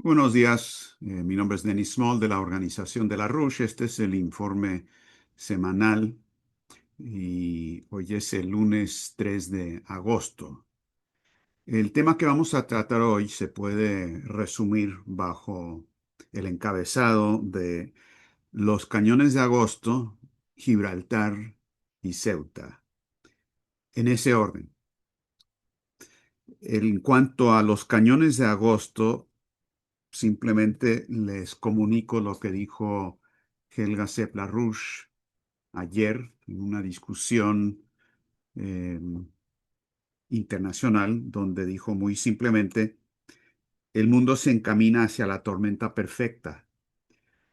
Buenos días, mi nombre es Denis Small de la Organización de la Rush. Este es el informe semanal y hoy es el lunes 3 de agosto. El tema que vamos a tratar hoy se puede resumir bajo el encabezado de los cañones de agosto, Gibraltar y Ceuta. En ese orden. En cuanto a los cañones de agosto, simplemente les comunico lo que dijo Helga Sepp-LaRouche ayer en una discusión eh, internacional donde dijo muy simplemente, el mundo se encamina hacia la tormenta perfecta.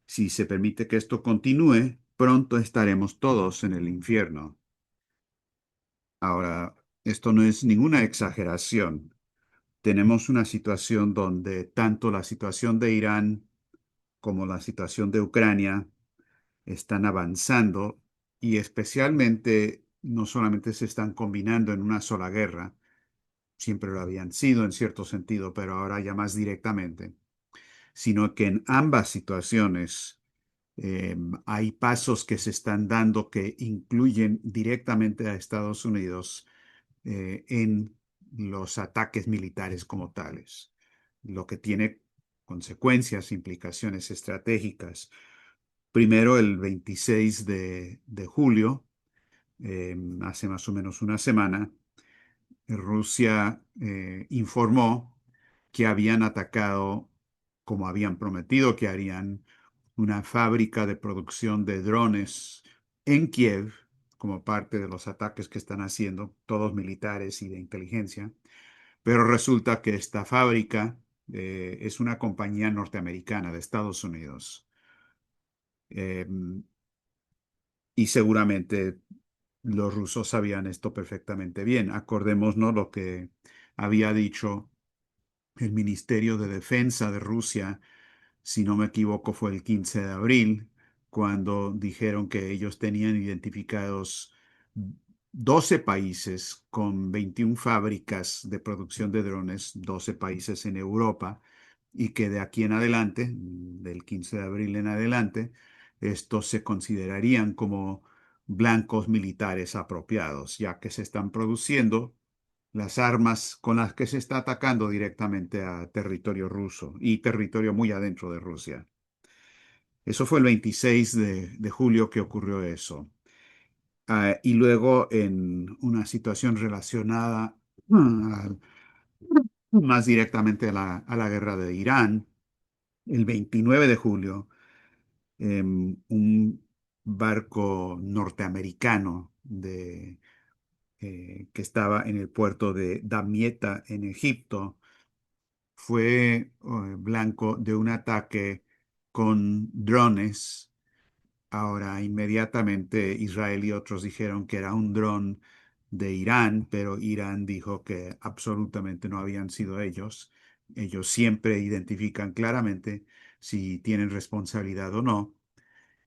Si se permite que esto continúe, pronto estaremos todos en el infierno. Ahora, esto no es ninguna exageración. Tenemos una situación donde tanto la situación de Irán como la situación de Ucrania están avanzando y especialmente no solamente se están combinando en una sola guerra, siempre lo habían sido en cierto sentido, pero ahora ya más directamente, sino que en ambas situaciones hay pasos que se están dando que incluyen directamente a Estados Unidos en los ataques militares como tales, lo que tiene consecuencias, implicaciones estratégicas. Primero, el 26 de julio, hace más o menos una semana, Rusia informó que habían atacado, como habían prometido que harían, una fábrica de producción de drones en Kiev, como parte de los ataques que están haciendo, todos militares y de inteligencia. Pero resulta que esta fábrica es una compañía norteamericana de Estados Unidos. Eh, y seguramente los rusos sabían esto perfectamente bien. Acordémonos lo que había dicho el Ministerio de Defensa de Rusia, si no me equivoco, fue el 15 de abril, cuando dijeron que ellos tenían identificados 12 países con 21 fábricas de producción de drones, 12 países en Europa, y que de aquí en adelante, del 15 de abril en adelante, estos se considerarían como blancos militares apropiados, ya que se están produciendo las armas con las que se está atacando directamente a territorio ruso y territorio muy adentro de Rusia. Eso fue el 26 de julio que ocurrió eso. Y luego en una situación relacionada más directamente a la guerra de Irán, el 29 de julio, un barco norteamericano que estaba en el puerto de Damietta, en Egipto, fue blanco de un ataque con drones. Ahora, inmediatamente Israel y otros dijeron que era un dron de Irán, pero Irán dijo que absolutamente no habían sido ellos. Ellos siempre identifican claramente si tienen responsabilidad o no.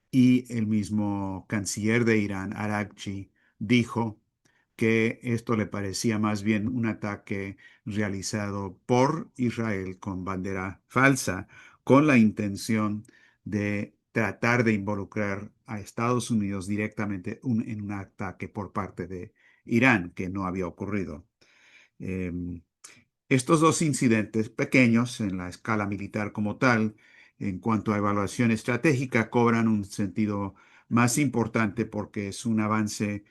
Y el mismo canciller de Irán, Araghchi, dijo que esto le parecía más bien un ataque realizado por Israel con bandera falsa, con la intención de tratar de involucrar a Estados Unidos directamente en un ataque por parte de Irán, que no había ocurrido. Em, Estos dos incidentes pequeños en la escala militar como tal, en cuanto a evaluación estratégica, cobran un sentido más importante porque es un avance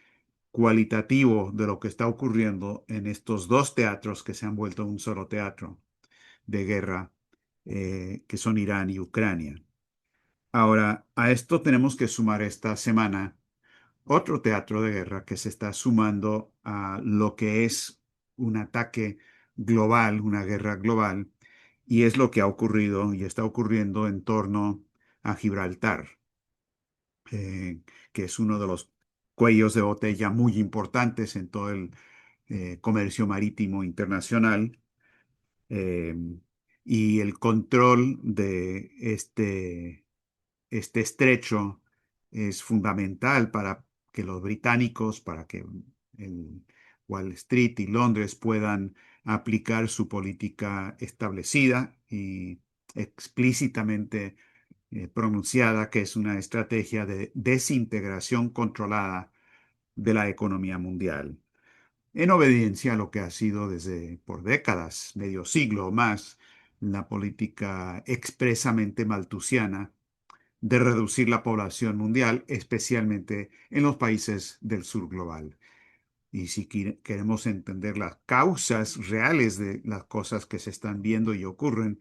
cualitativo de lo que está ocurriendo en estos dos teatros que se han vuelto un solo teatro de guerra, que son Irán y Ucrania. Ahora, a esto tenemos que sumar esta semana otro teatro de guerra que se está sumando a lo que es un ataque global, una guerra global, y es lo que ha ocurrido y está ocurriendo en torno a Gibraltar, eh, que es uno de los cuellos de botella muy importantes en todo el comercio marítimo internacional. eh, y el control de este estrecho es fundamental para que los británicos, para que el Wall Street y Londres puedan aplicar su política establecida y explícitamente pronunciada que es una estrategia de desintegración controlada de la economía mundial, en obediencia a lo que ha sido desde por décadas, medio siglo o más, la política expresamente maltusiana de reducir la población mundial, especialmente en los países del sur global. Y si queremos entender las causas reales de las cosas que se están viendo y ocurren,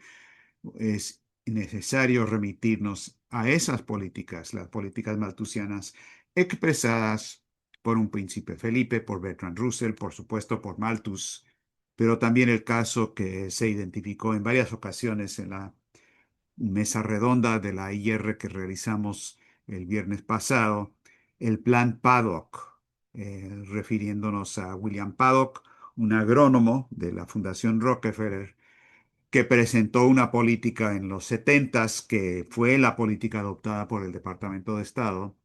es necesario remitirnos a esas políticas, las políticas malthusianas expresadas por un príncipe Felipe, por Bertrand Russell, por supuesto por Malthus, pero también el caso que se identificó en varias ocasiones en la mesa redonda de la IR que realizamos el viernes pasado, el plan Paddock, refiriéndonos a William Paddock, un agrónomo de la Fundación Rockefeller, que presentó una política en los setentas, que fue la política adoptada por el Departamento de Estado,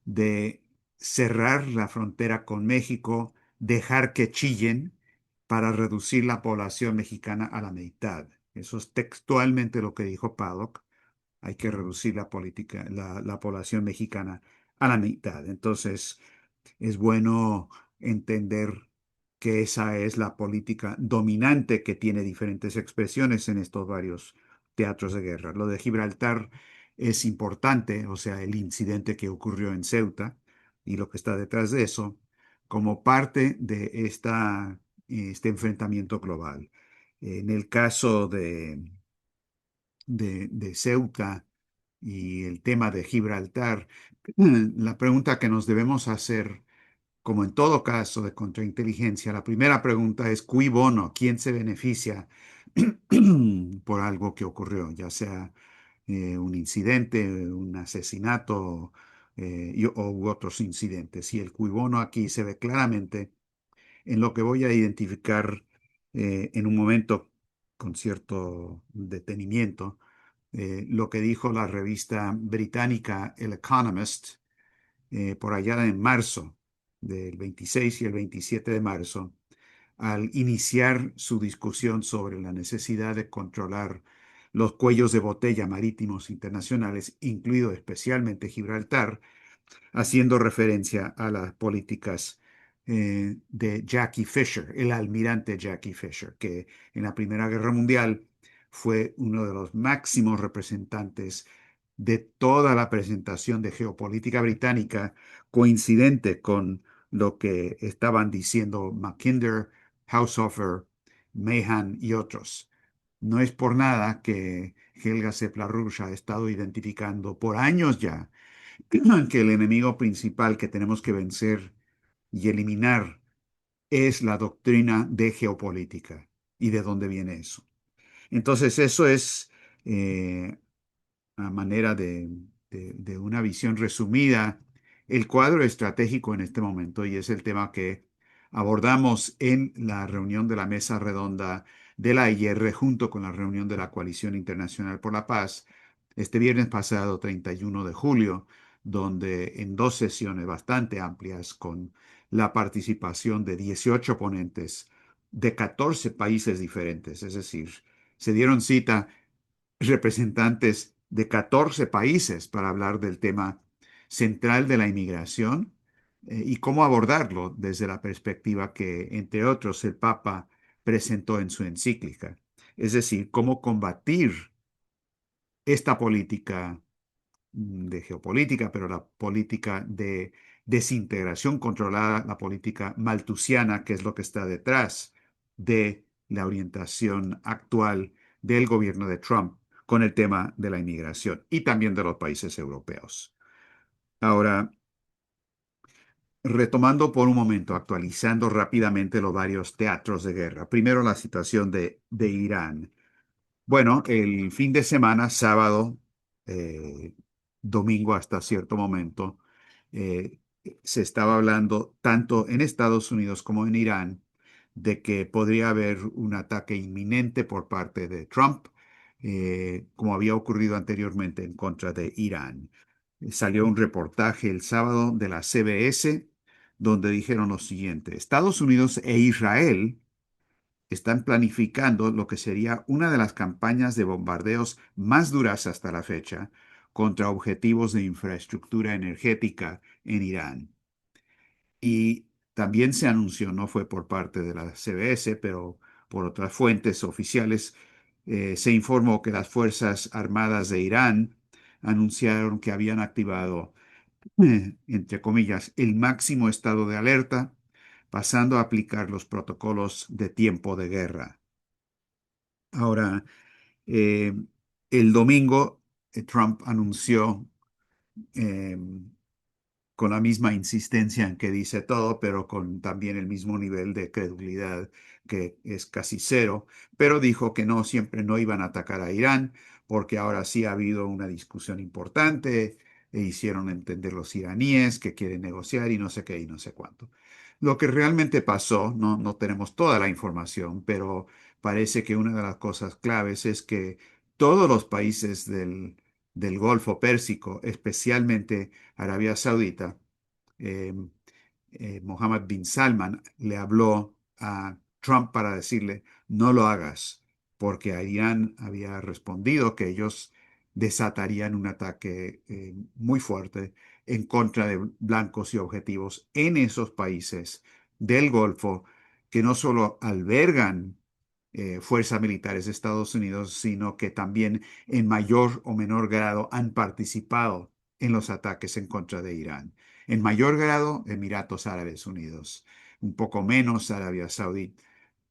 de cerrar la frontera con México, dejar que chillen para reducir la población mexicana a la mitad. Eso es textualmente lo que dijo Paddock. Hay que reducir la población mexicana a la mitad. Entonces, es bueno entender que esa es la política dominante que tiene diferentes expresiones en estos varios teatros de guerra. Lo de Gibraltar es importante, o sea, el incidente que ocurrió en Ceuta y lo que está detrás de eso, como parte de este enfrentamiento global. En el caso de Ceuta y el tema de Gibraltar, la pregunta que nos debemos hacer, como en todo caso de contrainteligencia, la primera pregunta es cui bono, ¿quién se beneficia por algo que ocurrió, ya sea un incidente, un asesinato u otros incidentes? Y el cui bono aquí se ve claramente en lo que voy a identificar en un momento con cierto detenimiento, lo que dijo la revista británica El Economist por allá en marzo, del 26 y el 27 de marzo, al iniciar su discusión sobre la necesidad de controlar los cuellos de botella marítimos internacionales, incluido especialmente Gibraltar, haciendo referencia a las políticas de Jackie Fisher, el almirante Jackie Fisher, que en la Primera Guerra Mundial fue uno de los máximos representantes de toda la presentación de geopolítica británica, coincidente con lo que estaban diciendo Mackinder, Haushofer, Mahan y otros. No es por nada que Helga Seplar-Rush ha estado identificando por años ya que el enemigo principal que tenemos que vencer y eliminar es la doctrina de geopolítica. ¿Y de dónde viene eso? Entonces, eso es a manera de una visión resumida, el cuadro estratégico en este momento, y es el tema que abordamos en la reunión de la mesa redonda de la IR junto con la reunión de la Coalición Internacional por la Paz este viernes pasado, 31 de julio, donde en dos sesiones bastante amplias con la participación de 18 ponentes de 14 países diferentes, es decir, se dieron cita representantes de 14 países para hablar del tema central de la inmigración y cómo abordarlo desde la perspectiva que, entre otros, el Papa presentó en su encíclica. Es decir, cómo combatir esta política de geopolítica, pero la política de desintegración controlada, la política malthusiana, que es lo que está detrás de la orientación actual del gobierno de Trump con el tema de la inmigración y también de los países europeos. Ahora, retomando por un momento, actualizando rápidamente los varios teatros de guerra. Primero, la situación de Irán. Bueno, el fin de semana, sábado, eh, domingo hasta cierto momento, eh, se estaba hablando tanto en Estados Unidos como en Irán de que podría haber un ataque inminente por parte de Trump, como había ocurrido anteriormente en contra de Irán. Salió un reportaje el sábado de la CBS donde dijeron lo siguiente: Estados Unidos e Israel están planificando lo que sería una de las campañas de bombardeos más duras hasta la fecha contra objetivos de infraestructura energética en Irán. Y también se anunció, no fue por parte de la CBS, pero por otras fuentes oficiales, se informó que las Fuerzas Armadas de Irán anunciaron que habían activado, entre comillas, el máximo estado de alerta, pasando a aplicar los protocolos de tiempo de guerra. Ahora, eh, el domingo, Trump anunció eh, con la misma insistencia en que dice todo, pero con también el mismo nivel de credulidad que es casi cero, pero dijo que no, siempre no iban a atacar a Irán, porque ahora sí ha habido una discusión importante, e hicieron entender los iraníes que quieren negociar y no sé qué y no sé cuánto. Lo que realmente pasó, no tenemos toda la información, pero parece que una de las cosas claves es que todos los países del Golfo Pérsico, especialmente Arabia Saudita, eh, Mohammed bin Salman le habló a Trump para decirle, no lo hagas, porque Irán había respondido que ellos desatarían un ataque muy fuerte en contra de blancos y objetivos en esos países del Golfo que no solo albergan fuerzas militares de Estados Unidos, sino que también en mayor o menor grado han participado en los ataques en contra de Irán. En mayor grado, Emiratos Árabes Unidos, un poco menos Arabia Saudí,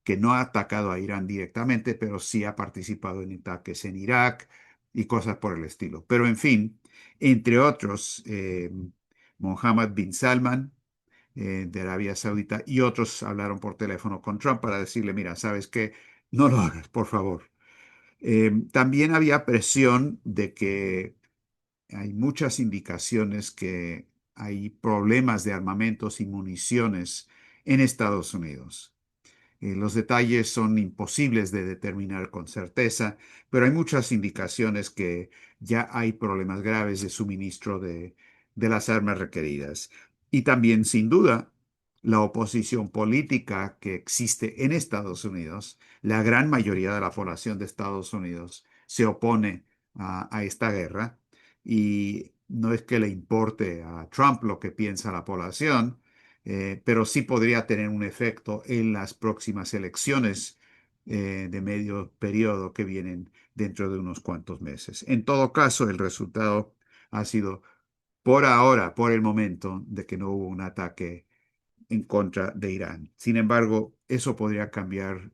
que no ha atacado a Irán directamente, pero sí ha participado en ataques en Irak y cosas por el estilo. Pero en fin, entre otros, Mohammed bin Salman, de Arabia Saudita, y otros hablaron por teléfono con Trump para decirle, mira, ¿sabes qué? No lo hagas, por favor. También había presión de que hay muchas indicaciones que hay problemas de armamentos y municiones en Estados Unidos. Los detalles son imposibles de determinar con certeza, pero hay muchas indicaciones que ya hay problemas graves de suministro de las armas requeridas. Y también, sin duda, la oposición política que existe en Estados Unidos, la gran mayoría de la población de Estados Unidos se opone a esta guerra y no es que le importe a Trump lo que piensa la población, pero sí podría tener un efecto en las próximas elecciones de medio periodo que vienen dentro de unos cuantos meses. En todo caso, el resultado ha sido por ahora, por el momento, de que no hubo un ataque en contra de Irán. Sin embargo, eso podría cambiar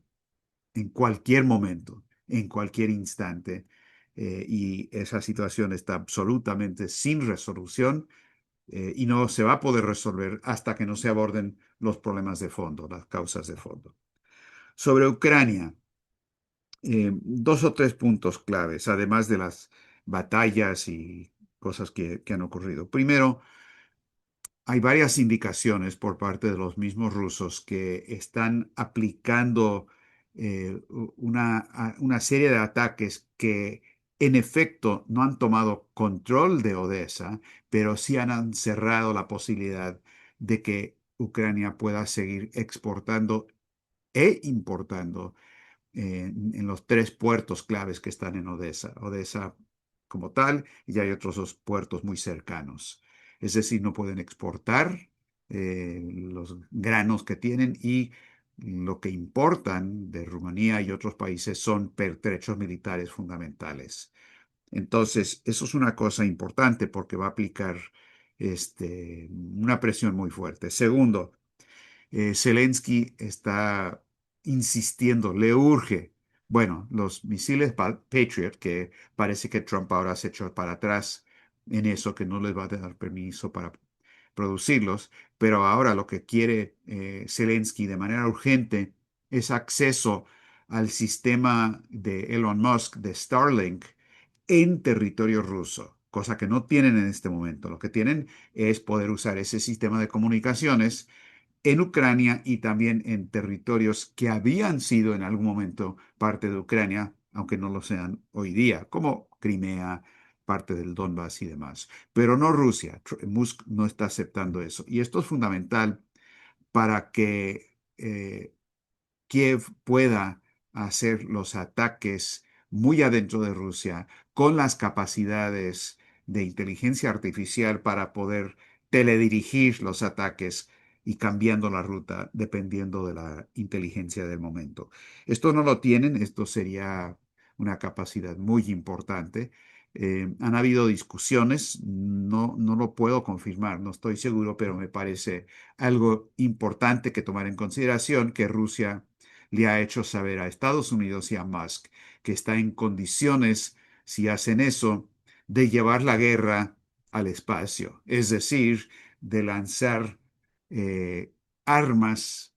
en cualquier momento, en cualquier instante, y esa situación está absolutamente sin resolución y no se va a poder resolver hasta que no se aborden los problemas de fondo, las causas de fondo. Sobre Ucrania, dos o tres puntos claves, además de las batallas y cosas que han ocurrido. Primero, hay varias indicaciones por parte de los mismos rusos que están aplicando una serie de ataques que en efecto no han tomado control de Odessa, pero sí han cerrado la posibilidad de que Ucrania pueda seguir exportando e importando en los tres puertos claves que están en Odessa. Odessa como tal, y hay otros dos puertos muy cercanos. Es decir, no pueden exportar los granos que tienen y lo que importan de Rumanía y otros países son pertrechos militares fundamentales. Entonces, eso es una cosa importante porque va a aplicar una presión muy fuerte. Segundo, Zelensky está insistiendo, le urge. Bueno, los misiles Patriot, que parece que Trump ahora se echó para atrás en eso, que no les va a dar permiso para producirlos, pero ahora lo que quiere Zelensky de manera urgente es acceso al sistema de Elon Musk, de Starlink, en territorio ruso, cosa que no tienen en este momento. Lo que tienen es poder usar ese sistema de comunicaciones en Ucrania y también en territorios que habían sido en algún momento parte de Ucrania, aunque no lo sean hoy día, como Crimea, parte del Donbass y demás. Pero no Rusia. Musk no está aceptando eso. Y esto es fundamental para que Kiev pueda hacer los ataques muy adentro de Rusia con las capacidades de inteligencia artificial para poder teledirigir los ataques y cambiando la ruta dependiendo de la inteligencia del momento. Esto no lo tienen, esto sería una capacidad muy importante. Han habido discusiones, no lo puedo confirmar, no estoy seguro, pero me parece algo importante que tomar en consideración que Rusia le ha hecho saber a Estados Unidos y a Musk que está en condiciones, si hacen eso, de llevar la guerra al espacio, es decir, de lanzar armas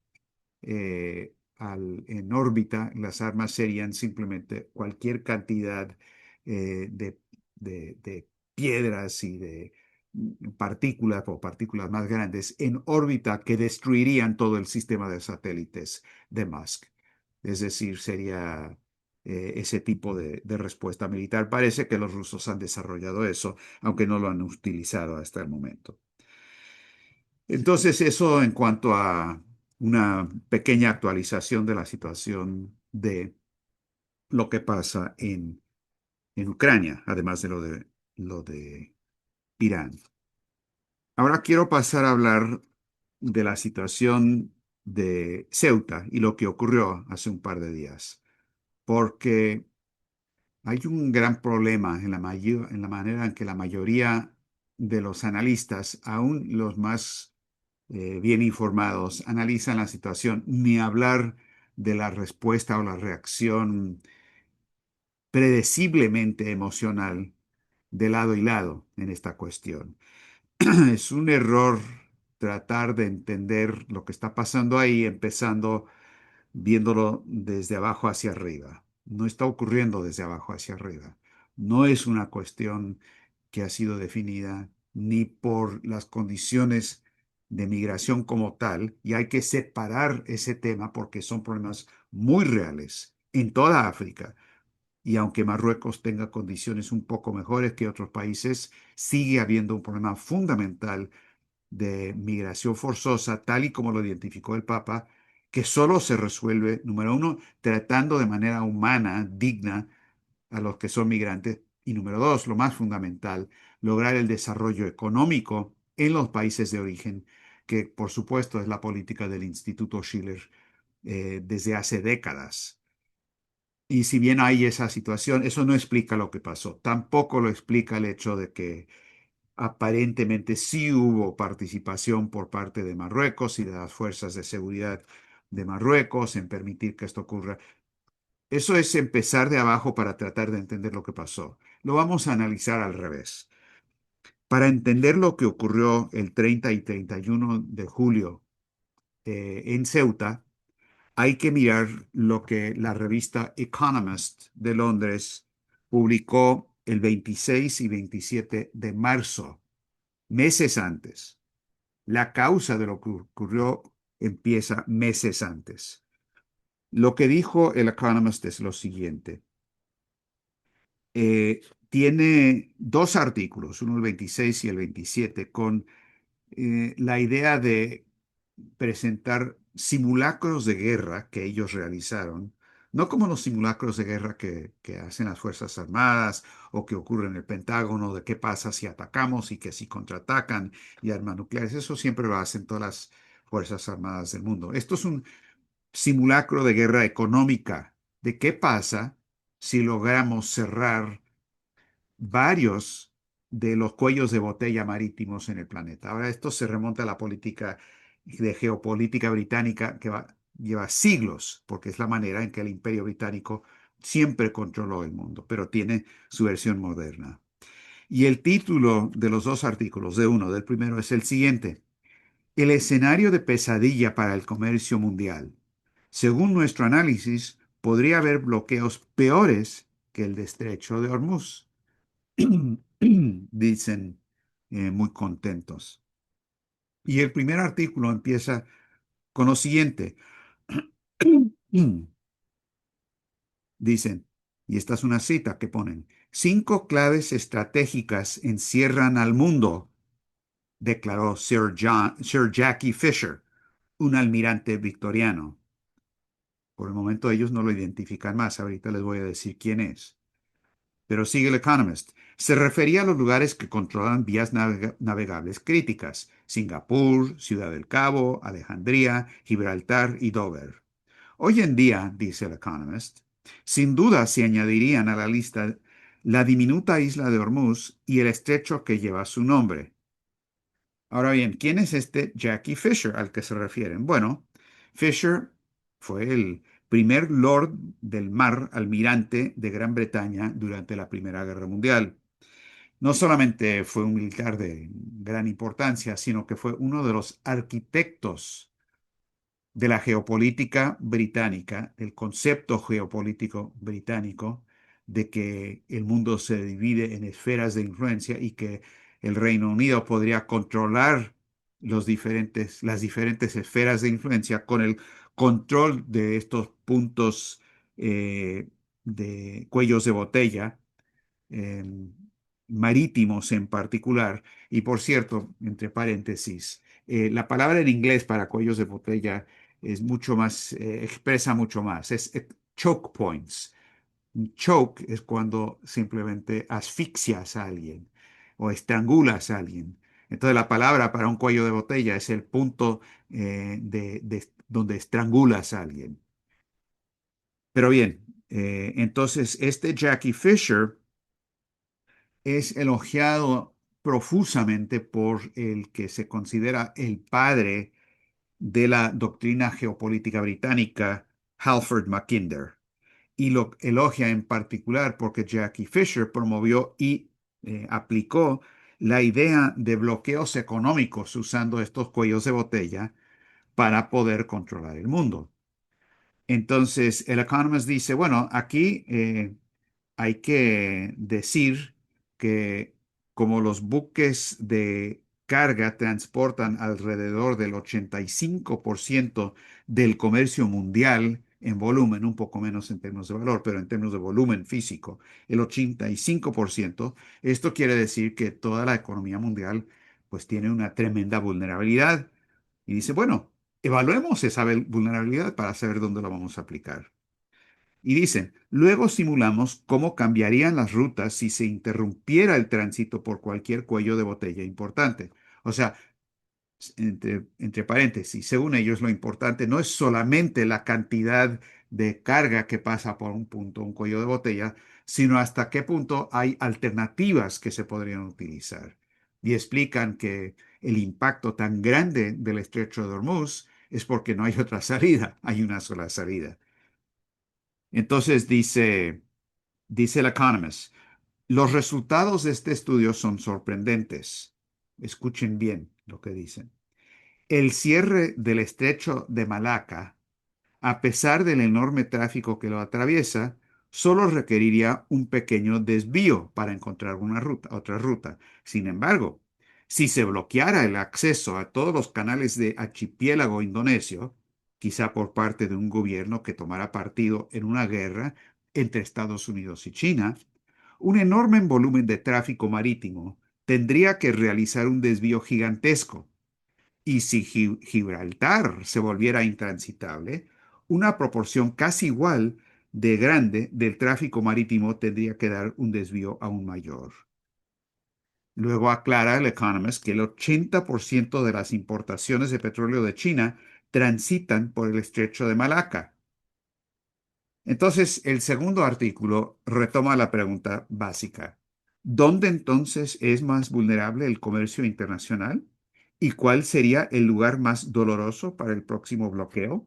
en órbita. Las armas serían simplemente cualquier cantidad de piedras y de partículas o partículas más grandes en órbita que destruirían todo el sistema de satélites de Musk. Es decir, sería ese tipo de respuesta militar. Parece que los rusos han desarrollado eso, aunque no lo han utilizado hasta el momento. Entonces, eso en cuanto a una pequeña actualización de la situación de lo que pasa en Ucrania, además de lo de Irán. Ahora quiero pasar a hablar de la situación de Ceuta y lo que ocurrió hace un par de días, porque hay un gran problema en la manera en que la mayoría de los analistas, aún los más bien informados, analizan la situación, ni hablar de la respuesta o la reacción predeciblemente emocional de lado y lado en esta cuestión. Es un error tratar de entender lo que está pasando ahí, empezando viéndolo desde abajo hacia arriba. No está ocurriendo desde abajo hacia arriba. No es una cuestión que ha sido definida ni por las condiciones de migración como tal, y hay que separar ese tema porque son problemas muy reales en toda África. Y aunque Marruecos tenga condiciones un poco mejores que otros países, sigue habiendo un problema fundamental de migración forzosa, tal y como lo identificó el Papa, que solo se resuelve, número uno, tratando de manera humana, digna, a los que son migrantes, y número dos, lo más fundamental, lograr el desarrollo económico en los países de origen, que por supuesto es la política del Instituto Schiller desde hace décadas. Y si bien hay esa situación, eso no explica lo que pasó. Tampoco lo explica el hecho de que aparentemente sí hubo participación por parte de Marruecos y de las fuerzas de seguridad de Marruecos en permitir que esto ocurra. Eso es empezar de abajo para tratar de entender lo que pasó. Lo vamos a analizar al revés. Para entender lo que ocurrió el 30 y 31 de julio en Ceuta, hay que mirar lo que la revista Economist de Londres publicó el 26 y 27 de marzo, meses antes. La causa de lo que ocurrió empieza meses antes. Lo que dijo el Economist es lo siguiente. Tiene dos artículos, uno el 26 y el 27, con la idea de presentar simulacros de guerra que ellos realizaron, no como los simulacros de guerra que hacen las Fuerzas Armadas o que ocurren en el Pentágono, de qué pasa si atacamos y que si contraatacan y armas nucleares. Eso siempre lo hacen todas las Fuerzas Armadas del mundo. Esto es un simulacro de guerra económica. ¿De qué pasa si logramos cerrar varios de los cuellos de botella marítimos en el planeta? Ahora, esto se remonta a la política de geopolítica británica que lleva siglos, porque es la manera en que el Imperio Británico siempre controló el mundo, pero tiene su versión moderna. Y el título de los dos artículos, del primero, es el siguiente: el escenario de pesadilla para el comercio mundial. Según nuestro análisis, podría haber bloqueos peores que el de Estrecho de Hormuz. Dicen muy contentos. Y el primer artículo empieza con lo siguiente. Dicen, y esta es una cita que ponen: cinco claves estratégicas encierran al mundo, declaró Sir Jackie Fisher, un almirante victoriano. Por el momento ellos no lo identifican más. Ahorita les voy a decir quién es. Pero sigue el Economist. Se refería a los lugares que controlan vías navegables críticas: Singapur, Ciudad del Cabo, Alejandría, Gibraltar y Dover. Hoy en día, dice el Economist, sin duda se añadirían a la lista la diminuta isla de Hormuz y el estrecho que lleva su nombre. Ahora bien, ¿quién es este Jackie Fisher al que se refieren? Bueno, Fisher fue el primer Lord del Mar, almirante de Gran Bretaña durante la Primera Guerra Mundial. No solamente fue un militar de gran importancia, sino que fue uno de los arquitectos de la geopolítica británica, del concepto geopolítico británico, de que el mundo se divide en esferas de influencia y que el Reino Unido podría controlar las diferentes esferas de influencia con el control de estos puntos de cuellos de botella eh, marítimos en particular. Y por cierto, entre paréntesis, la palabra en inglés para cuellos de botella es mucho más, expresa mucho más, es choke points. Un choke es cuando simplemente asfixias a alguien o estrangulas a alguien. Entonces la palabra para un cuello de botella es el punto donde estrangulas a alguien. Pero bien, entonces este Jackie Fisher es elogiado profusamente por el que se considera el padre de la doctrina geopolítica británica, Halford Mackinder, y lo elogia en particular porque Jackie Fisher promovió y aplicó la idea de bloqueos económicos usando estos cuellos de botella para poder controlar el mundo. Entonces, el Economist dice, bueno, aquí hay que decir que como los buques de carga transportan alrededor del 85% del comercio mundial en volumen, un poco menos en términos de valor, pero en términos de volumen físico, el 85%, esto quiere decir que toda la economía mundial pues tiene una tremenda vulnerabilidad. Y dice, bueno, evaluemos esa vulnerabilidad para saber dónde la vamos a aplicar. Y dicen, luego simulamos cómo cambiarían las rutas si se interrumpiera el tránsito por cualquier cuello de botella importante. O sea, entre paréntesis, según ellos, lo importante no es solamente la cantidad de carga que pasa por un punto, un cuello de botella, sino hasta qué punto hay alternativas que se podrían utilizar. Y explican que el impacto tan grande del estrecho de Hormuz es porque no hay otra salida, hay una sola salida. Entonces dice el Economist, los resultados de este estudio son sorprendentes. Escuchen bien lo que dicen. El cierre del estrecho de Malaca, a pesar del enorme tráfico que lo atraviesa, solo requeriría un pequeño desvío para encontrar una ruta, otra ruta. Sin embargo, si se bloqueara el acceso a todos los canales de archipiélago indonesio, quizá por parte de un gobierno que tomara partido en una guerra entre Estados Unidos y China, un enorme volumen de tráfico marítimo tendría que realizar un desvío gigantesco. Y si Gibraltar se volviera intransitable, una proporción casi igual de grande del tráfico marítimo tendría que dar un desvío aún mayor. Luego aclara el Economist que el 80% de las importaciones de petróleo de China transitan por el estrecho de Malaca. Entonces, el segundo artículo retoma la pregunta básica. ¿Dónde entonces es más vulnerable el comercio internacional? ¿Y cuál sería el lugar más doloroso para el próximo bloqueo?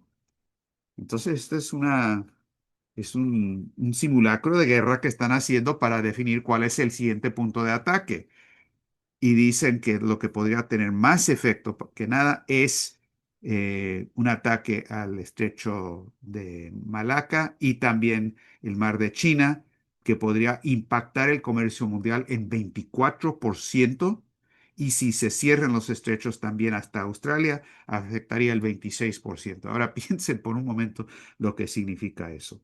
Entonces, esto es un simulacro de guerra que están haciendo para definir cuál es el siguiente punto de ataque. Y dicen que lo que podría tener más efecto que nada es un ataque al estrecho de Malaca y también el mar de China, que podría impactar el comercio mundial en 24%. Y si se cierran los estrechos también hasta Australia, afectaría el 26%. Ahora piensen por un momento lo que significa eso.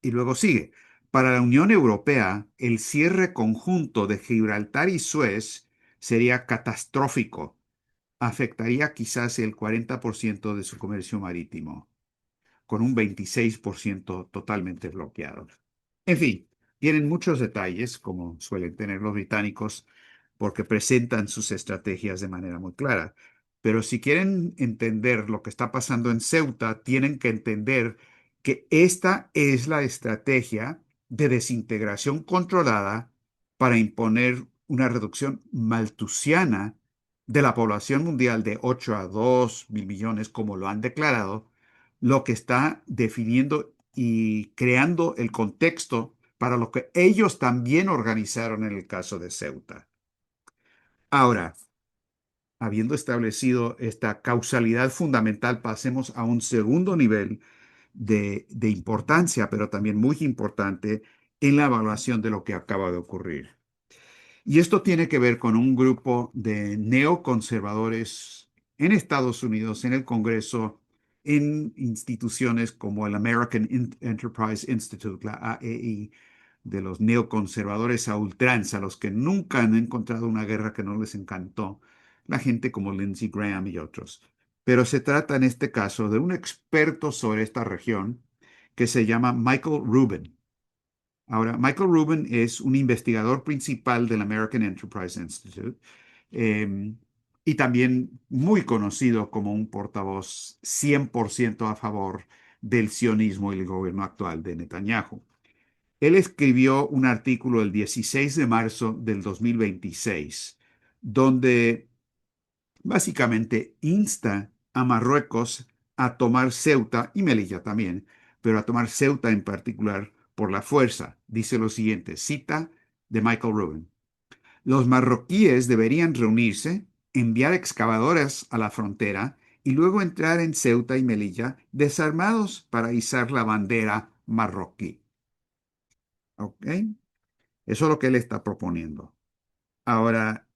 Y luego sigue. Para la Unión Europea, el cierre conjunto de Gibraltar y Suez sería catastrófico. Afectaría quizás el 40% de su comercio marítimo. con un 26% totalmente bloqueado. En fin, tienen muchos detalles, como suelen tener los británicos, porque presentan sus estrategias de manera muy clara. Pero si quieren entender lo que está pasando en Ceuta, tienen que entender que esta es la estrategia de desintegración controlada para imponer una reducción maltusiana de la población mundial de 8 a 2 mil millones, como lo han declarado, lo que está definiendo y creando el contexto para lo que ellos también organizaron en el caso de Ceuta. Ahora, habiendo establecido esta causalidad fundamental, pasemos a un segundo nivel de importancia, pero también muy importante en la evaluación de lo que acaba de ocurrir. Y esto tiene que ver con un grupo de neoconservadores en Estados Unidos, en el Congreso, en instituciones como el American Enterprise Institute, la AEI, de los neoconservadores a ultranza, los que nunca han encontrado una guerra que no les encantó, la gente como Lindsey Graham y otros. Pero se trata en este caso de un experto sobre esta región que se llama Michael Rubin. Ahora, Michael Rubin es un investigador principal del American Enterprise Institute eh, y también muy conocido como un portavoz 100% a favor del sionismo y el gobierno actual de Netanyahu. Él escribió un artículo el 16 de marzo del 2026, donde básicamente insta a Marruecos a tomar Ceuta y Melilla también, pero a tomar Ceuta en particular por la fuerza. Dice lo siguiente, cita de Michael Rubin. Los marroquíes deberían reunirse, enviar excavadoras a la frontera y luego entrar en Ceuta y Melilla desarmados para izar la bandera marroquí. ¿Ok? Eso es lo que él está proponiendo. Ahora,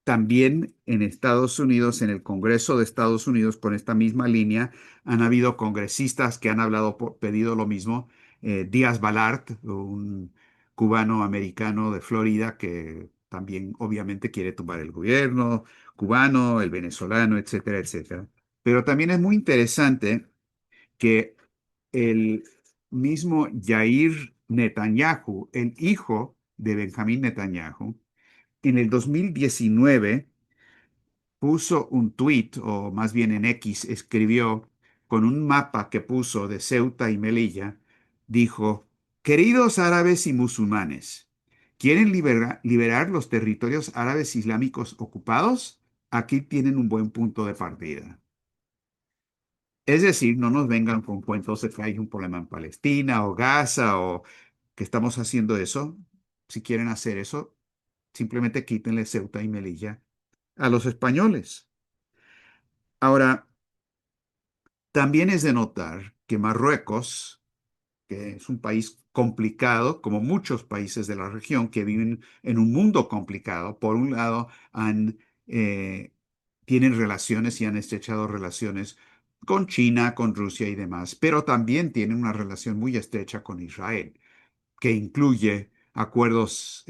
también en Estados Unidos, en el Congreso de Estados Unidos, con esta misma línea, han habido congresistas que han hablado, pedido lo mismo. Díaz Balart, un cubano americano de Florida, que también obviamente quiere tumbar el gobierno cubano, el venezolano, etcétera, etcétera. Pero también es muy interesante que el mismo Yair Netanyahu, el hijo de Benjamín Netanyahu, en el 2019 puso un tuit, o más bien en X, escribió con un mapa que puso de Ceuta y Melilla, dijo, queridos árabes y musulmanes, ¿quieren liberar los territorios árabes islámicos ocupados? Aquí tienen un buen punto de partida. Es decir, no nos vengan con cuentos de que hay un problema en Palestina o Gaza o que estamos haciendo eso. Si quieren hacer eso, simplemente quítenle Ceuta y Melilla a los españoles. Ahora, también es de notar que Marruecos, que es un país complicado, como muchos países de la región que viven en un mundo complicado, por un lado eh, tienen relaciones y han estrechado relaciones con China, con Rusia y demás, pero también tienen una relación muy estrecha con Israel, que incluye acuerdos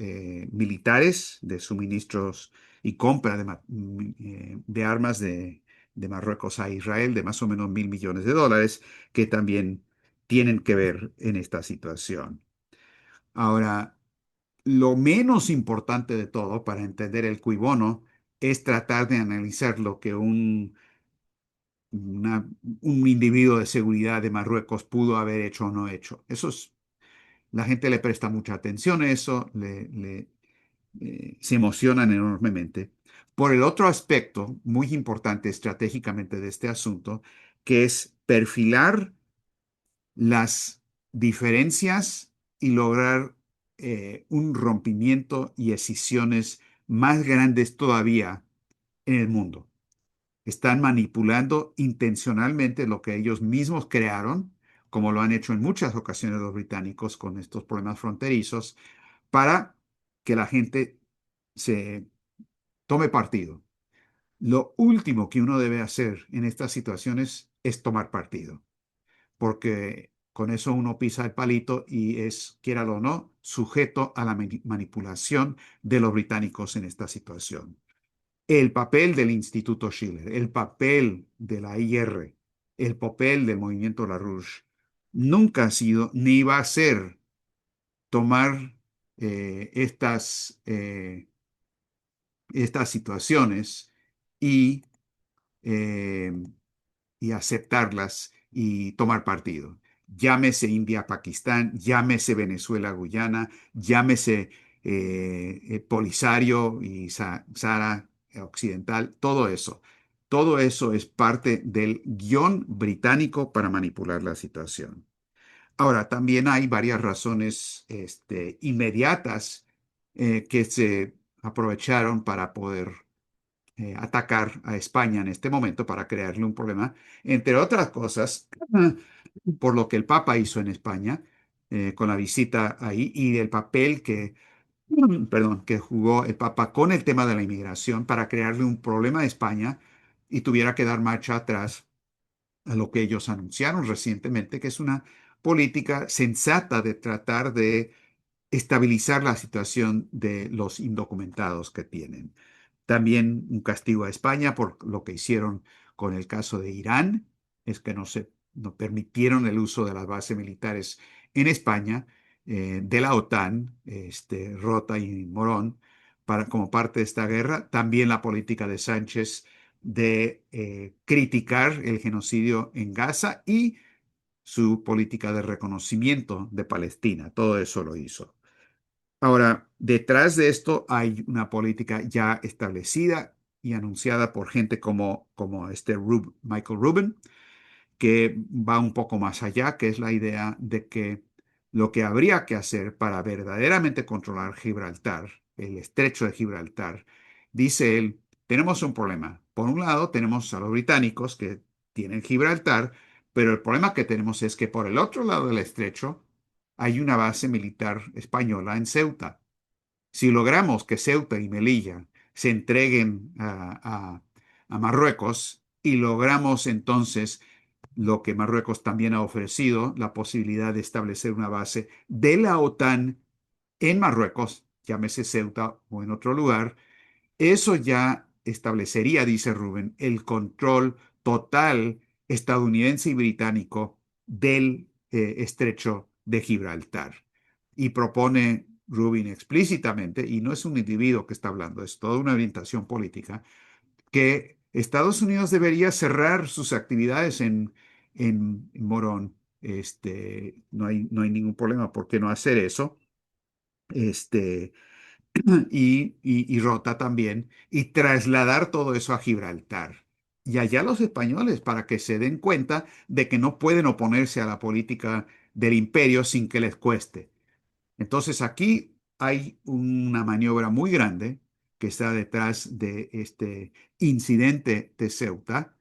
militares de suministros y compra de armas de Marruecos a Israel de más o menos 1.000 millones de dólares, que también tienen que ver en esta situación. Ahora, lo menos importante de todo para entender el cui bono es tratar de analizar lo que un individuo de seguridad de Marruecos pudo haber hecho o no hecho. La gente le presta mucha atención a eso, se emocionan enormemente. Por el otro aspecto muy importante estratégicamente de este asunto, que es perfilar las diferencias y lograr un rompimiento y escisiones más grandes todavía en el mundo. Están manipulando intencionalmente lo que ellos mismos crearon, como lo han hecho en muchas ocasiones los británicos con estos problemas fronterizos, para que la gente se tome partido. Lo último que uno debe hacer en estas situaciones es tomar partido, porque con eso uno pisa el palito y es, quiéralo o no, sujeto a la manipulación de los británicos en esta situación. El papel del Instituto Schiller, el papel de la IR el papel del movimiento LaRouche nunca ha sido ni va a ser tomar estas situaciones y eh, y aceptarlas y tomar partido. Llámese India, Pakistán, llámese Venezuela, Guyana, llámese Polisario y Sahara Occidental, todo eso. Todo eso es parte del guión británico para manipular la situación. Ahora, también hay varias razones inmediatas que se aprovecharon para poder atacar a España en este momento para crearle un problema, entre otras cosas, por lo que el Papa hizo en España con la visita ahí y el papel perdón, que jugó el Papa con el tema de la inmigración para crearle un problema a España y tuviera que dar marcha atrás a lo que ellos anunciaron recientemente, que es una política sensata de tratar de estabilizar la situación de los indocumentados que tienen. También un castigo a España por lo que hicieron con el caso de Irán, es que no permitieron el uso de las bases militares en España de la OTAN, Rota y Morón, como parte de esta guerra. También la política de Sánchez de criticar el genocidio en Gaza y su política de reconocimiento de Palestina. Todo eso lo hizo. Ahora, detrás de esto hay una política ya establecida y anunciada por gente como Michael Rubin, que va un poco más allá, que es la idea de que lo que habría que hacer para verdaderamente controlar Gibraltar, el estrecho de Gibraltar, dice él, tenemos un problema. Por un lado, tenemos a los británicos que tienen Gibraltar, pero el problema que tenemos es que por el otro lado del estrecho hay una base militar española en Ceuta. Si logramos que Ceuta y Melilla se entreguen a Marruecos y logramos entonces lo que Marruecos también ha ofrecido, la posibilidad de establecer una base de la OTAN en Marruecos, llámese Ceuta o en otro lugar, eso ya establecería, dice Rubén, el control total estadounidense y británico del estrecho de Gibraltar. Y propone Rubin explícitamente, y no es un individuo que está hablando, es toda una orientación política, que Estados Unidos debería cerrar sus actividades en Morón. No hay ningún problema por qué no hacer eso. Este, y Rota también, y trasladar todo eso a Gibraltar. Y allá los españoles, para que se den cuenta de que no pueden oponerse a la política del imperio sin que les cueste. Entonces aquí hay una maniobra muy grande que está detrás de este incidente de Ceuta.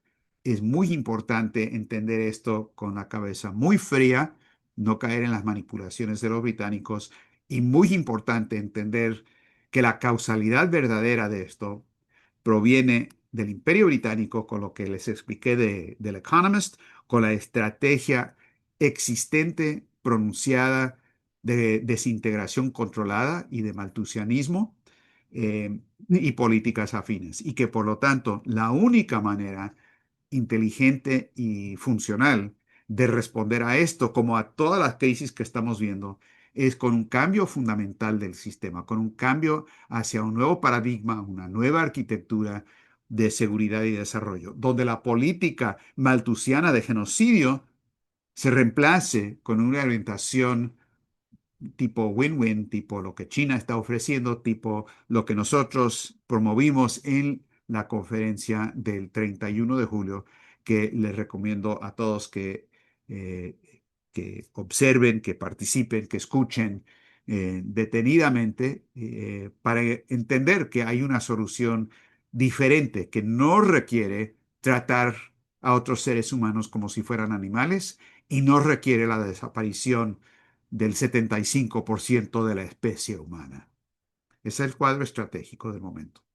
Es muy importante entender esto con la cabeza muy fría, no caer en las manipulaciones de los británicos y muy importante entender que la causalidad verdadera de esto proviene del Imperio Británico, con lo que les expliqué del Economist, con la estrategia existente, pronunciada de desintegración controlada y de maltusianismo y políticas afines. Y que por lo tanto la única manera inteligente y funcional de responder a esto, como a todas las crisis que estamos viendo, es con un cambio fundamental del sistema, con un cambio hacia un nuevo paradigma, una nueva arquitectura de seguridad y desarrollo, donde la política maltusiana de genocidio se reemplace con una orientación tipo win-win, tipo lo que China está ofreciendo, tipo lo que nosotros promovimos en la conferencia del 31 de julio, que les recomiendo a todos eh, que observen, que participen, que escuchen detenidamente para entender que hay una solución diferente, que no requiere tratar a otros seres humanos como si fueran animales y no requiere la desaparición del 75% de la especie humana. Ese es el cuadro estratégico del momento.